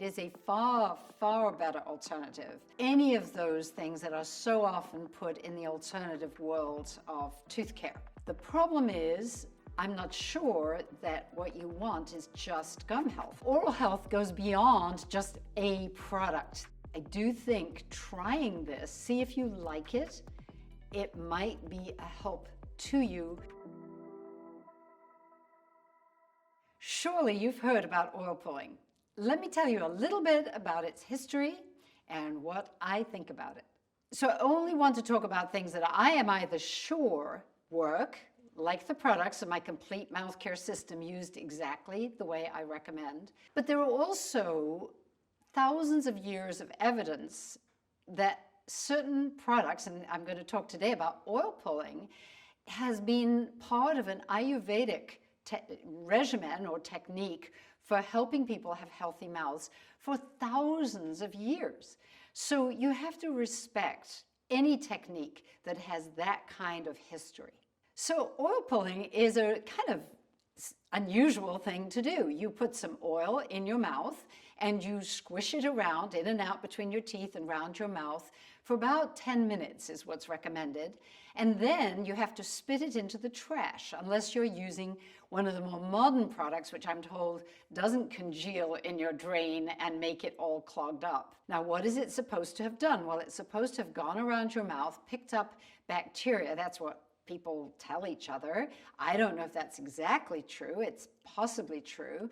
it is a far, far better alternative. Any of those things that are so often put in the alternative world of tooth care. The problem is, I'm not sure that what you want is just gum health. Oral health goes beyond just a product. I do think trying this, see if you like it, it might be a help to you. Surely you've heard about oil pulling. Let me tell you a little bit about its history and what I think about it. So I only want to talk about things that I am either sure work, like the products of my complete mouth care system used exactly the way I recommend. But there are also thousands of years of evidence that certain products, and I'm going to talk today about oil pulling, has been part of an Ayurvedic regimen or technique for helping people have healthy mouths for thousands of years. So you have to respect any technique that has that kind of history. So oil pulling is a kind of unusual thing to do. You put some oil in your mouth and you squish it around in and out between your teeth and around your mouth for about 10 minutes is what's recommended. And then you have to spit it into the trash unless you're using one of the more modern products, which I'm told doesn't congeal in your drain and make it all clogged up. Now, what is it supposed to have done? Well, it's supposed to have gone around your mouth, picked up bacteria. That's what people tell each other. I don't know if that's exactly true. It's possibly true.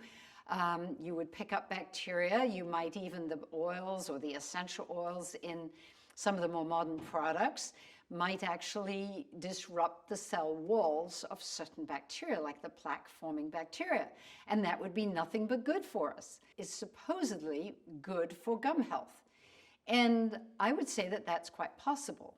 You would pick up bacteria. You might even, the oils or the essential oils in some of the more modern products might actually disrupt the cell walls of certain bacteria, like the plaque-forming bacteria. And that would be nothing but good for us. It's supposedly good for gum health. And I would say that that's quite possible.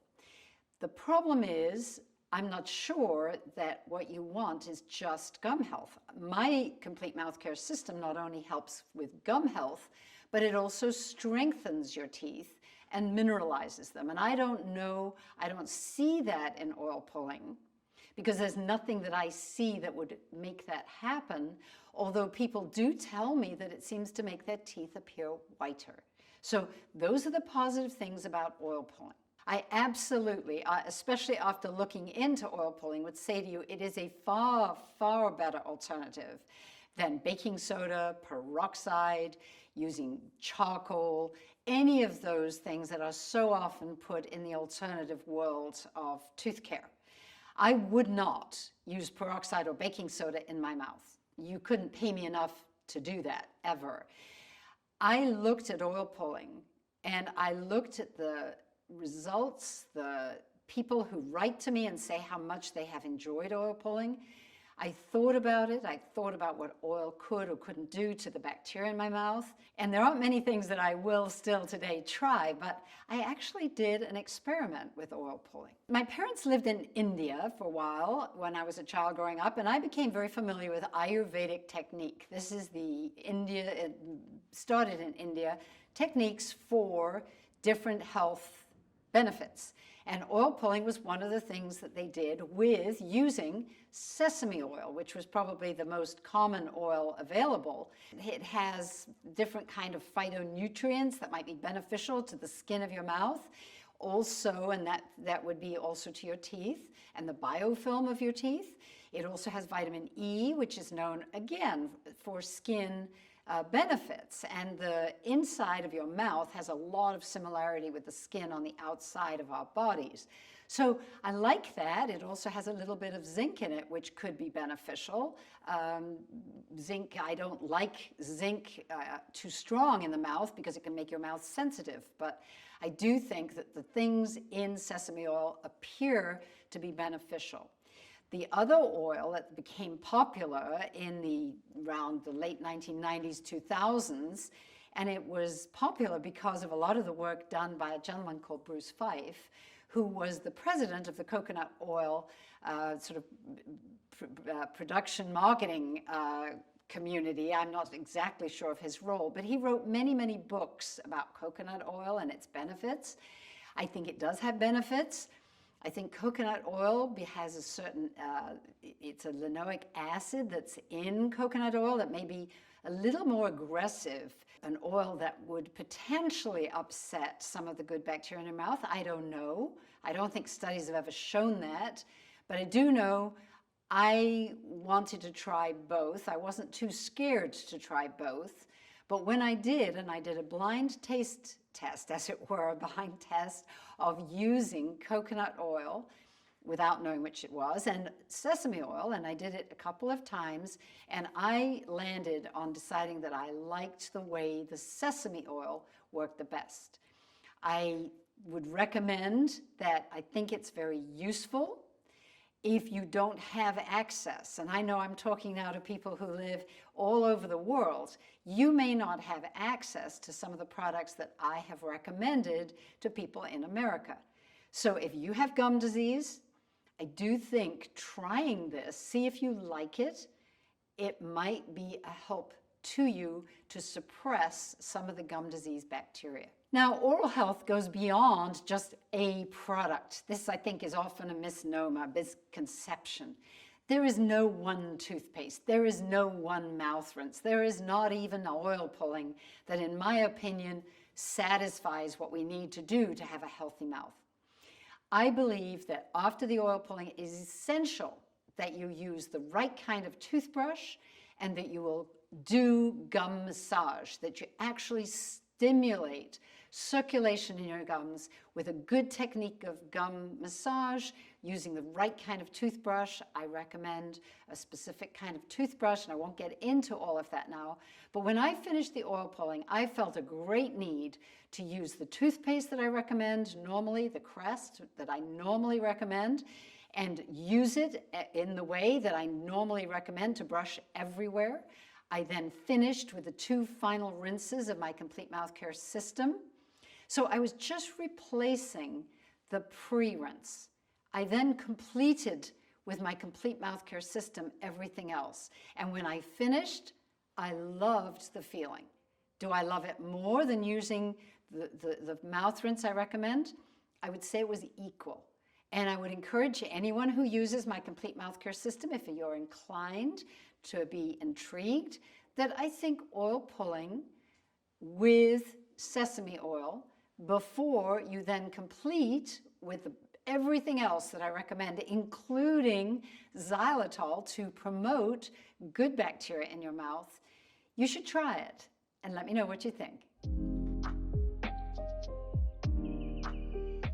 The problem is, I'm not sure that what you want is just gum health. My complete mouth care system not only helps with gum health, but it also strengthens your teeth and mineralizes them. And I don't know, I don't see that in oil pulling because there's nothing that I see that would make that happen, although people do tell me that it seems to make their teeth appear whiter. So those are the positive things about oil pulling. I absolutely, especially after looking into oil pulling, would say to you, it is a far, far better alternative than baking soda, peroxide, using charcoal, any of those things that are so often put in the alternative world of tooth care. I would not use peroxide or baking soda in my mouth. You couldn't pay me enough to do that, ever. I looked at oil pulling, and I looked at the results, the people who write to me and say how much they have enjoyed oil pulling. I thought about it. I thought about what oil could or couldn't do to the bacteria in my mouth. And there aren't many things that I will still today try, but I actually did an experiment with oil pulling. My parents lived in India for a while when I was a child growing up, and I became very familiar with Ayurvedic Technique. This is it started in India, techniques for different health benefits. And oil pulling was one of the things that they did with using sesame oil, which was probably the most common oil available. It has different kind of phytonutrients that might be beneficial to the skin of your mouth. Also, and that would be also to your teeth and the biofilm of your teeth. It also has vitamin E, which is known, again, for skin benefits, and the inside of your mouth has a lot of similarity with the skin on the outside of our bodies. So I like that. It also has a little bit of zinc in it, which could be beneficial. Zinc, I don't like zinc too strong in the mouth because it can make your mouth sensitive, but I do think that the things in sesame oil appear to be beneficial. The other oil that became popular around the late 1990s, 2000s, and it was popular because of a lot of the work done by a gentleman called Bruce Fife, who was the president of the coconut oil production marketing community. I'm not exactly sure of his role, but he wrote many, many books about coconut oil and its benefits. I think it does have benefits. I think coconut oil has a certain, it's a linoleic acid that's in coconut oil that may be a little more aggressive an oil that would potentially upset some of the good bacteria in your mouth. I don't know. I don't think studies have ever shown that, but I do know I wanted to try both. I wasn't too scared to try both, but when I did, and I did a blind taste test, as it were, a blind test of using coconut oil without knowing which it was, and sesame oil, and I did it a couple of times, and I landed on deciding that I liked the way the sesame oil worked the best. I would recommend that. I think it's very useful if you don't have access, and I know I'm talking now to people who live all over the world, you may not have access to some of the products that I have recommended to people in America. So if you have gum disease, I do think trying this, see if you like it, it might be a help to you to suppress some of the gum disease bacteria. Now, oral health goes beyond just a product. This, I think, is often a misnomer, a misconception. There is no one toothpaste. There is no one mouth rinse. There is not even oil pulling that, in my opinion, satisfies what we need to do to have a healthy mouth. I believe that after the oil pulling, it is essential that you use the right kind of toothbrush and that you will do gum massage, that you actually stimulate circulation in your gums with a good technique of gum massage using the right kind of toothbrush. I recommend a specific kind of toothbrush, and I won't get into all of that now. But when I finished the oil pulling, I felt a great need to use the toothpaste that I recommend normally, the Crest that I normally recommend, and use it in the way that I normally recommend to brush everywhere. I then finished with the 2 final rinses of my complete mouth care system. So I was just replacing the pre-rinse. I then completed with my complete mouth care system everything else. And when I finished, I loved the feeling. Do I love it more than using the mouth rinse I recommend? I would say it was equal. And I would encourage anyone who uses my complete mouth care system, if you're inclined to be intrigued, that I think oil pulling with sesame oil before you then complete with everything else that I recommend, including xylitol to promote good bacteria in your mouth, you should try it and let me know what you think.